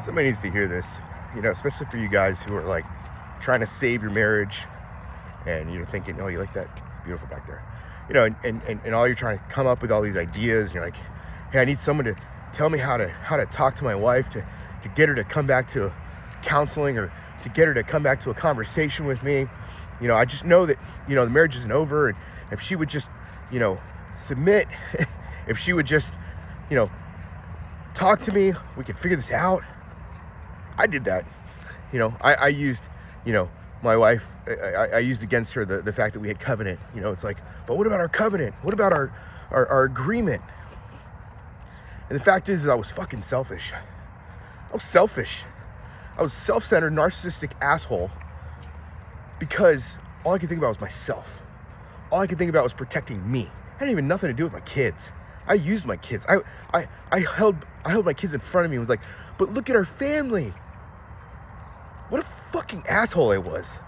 Somebody needs to hear this, especially for you guys who are like trying to save your marriage and you're thinking, oh, you like that? Beautiful back there. And all you're trying to come up with all these ideas, and you're like, hey, I need someone to tell me how to talk to my wife to get her to come back to counseling, or to get her to come back to a conversation with me. I just know that, the marriage isn't over, and if she would just, submit, if she would just, talk to me, we could figure this out. I did that. I used, my wife, I used against her the fact that we had covenant. It's like, but what about our covenant? What about our agreement? And the fact is I was fucking selfish. I was selfish. I was self-centered, narcissistic asshole, because all I could think about was myself. All I could think about was protecting me. It had even nothing to do with my kids. I used my kids. I held my kids in front of me and was like, but look at our family. What a fucking asshole I was.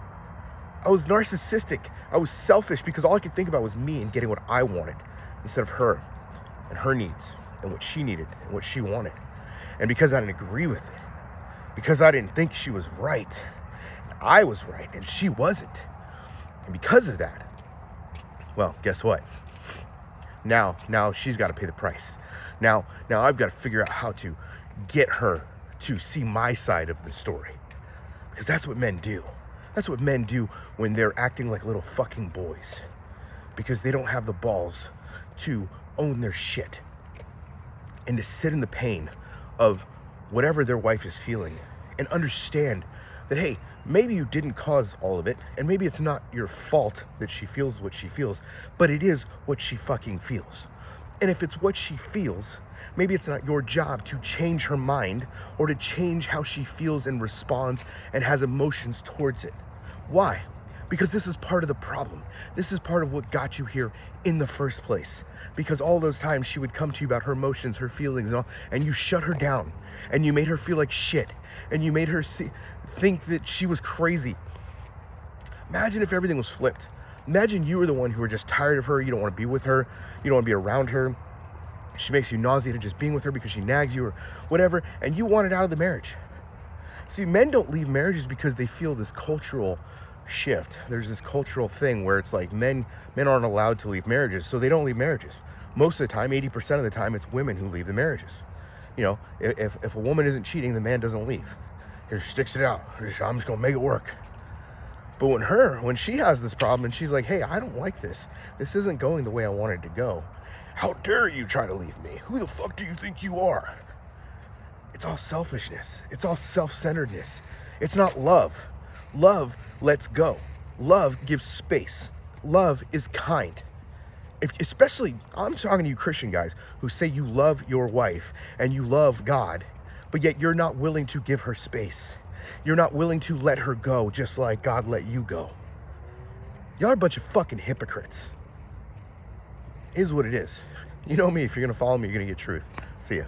I was narcissistic. I was selfish because all I could think about was me and getting what I wanted instead of her and her needs and what she needed and what she wanted. And because I didn't agree with it, because I didn't think she was right, I was right and she wasn't. And because of that, well, guess what? Now she's got to pay the price. Now I've got to figure out how to get her to see my side of the story. Because that's what men do. That's what men do when they're acting like little fucking boys. Because they don't have the balls to own their shit and to sit in the pain of whatever their wife is feeling and understand that, hey, maybe you didn't cause all of it, and maybe it's not your fault that she feels what she feels, but it is what she fucking feels. And if it's what she feels, maybe it's not your job to change her mind or to change how she feels and responds and has emotions towards it. Why? Because this is part of the problem. This is part of what got you here in the first place. Because all those times she would come to you about her emotions, her feelings, and all, and you shut her down, and you made her feel like shit, and you made her think that she was crazy. Imagine if everything was flipped. Imagine you were the one who were just tired of her. You don't want to be with her. You don't want to be around her. She makes you nauseated just being with her because she nags you or whatever, and you want it out of the marriage. See, men don't leave marriages because they feel this cultural shift. There's this cultural thing where it's like men aren't allowed to leave marriages, so they don't leave marriages. Most of the time, 80% of the time, it's women who leave the marriages. If a woman isn't cheating, the man doesn't leave. He just sticks it out. I'm just gonna make it work. But when she has this problem and she's like, hey, I don't like this. This isn't going the way I wanted to go. How dare you try to leave me? Who the fuck do you think you are? It's all selfishness. It's all self-centeredness. It's not love. Love lets go. Love gives space. Love is kind. Especially, I'm talking to you Christian guys who say you love your wife and you love God, but yet you're not willing to give her space. You're not willing to let her go just like God let you go. Y'all are a bunch of fucking hypocrites. It is what it is. You know me, if you're going to follow me, you're going to get truth. See ya.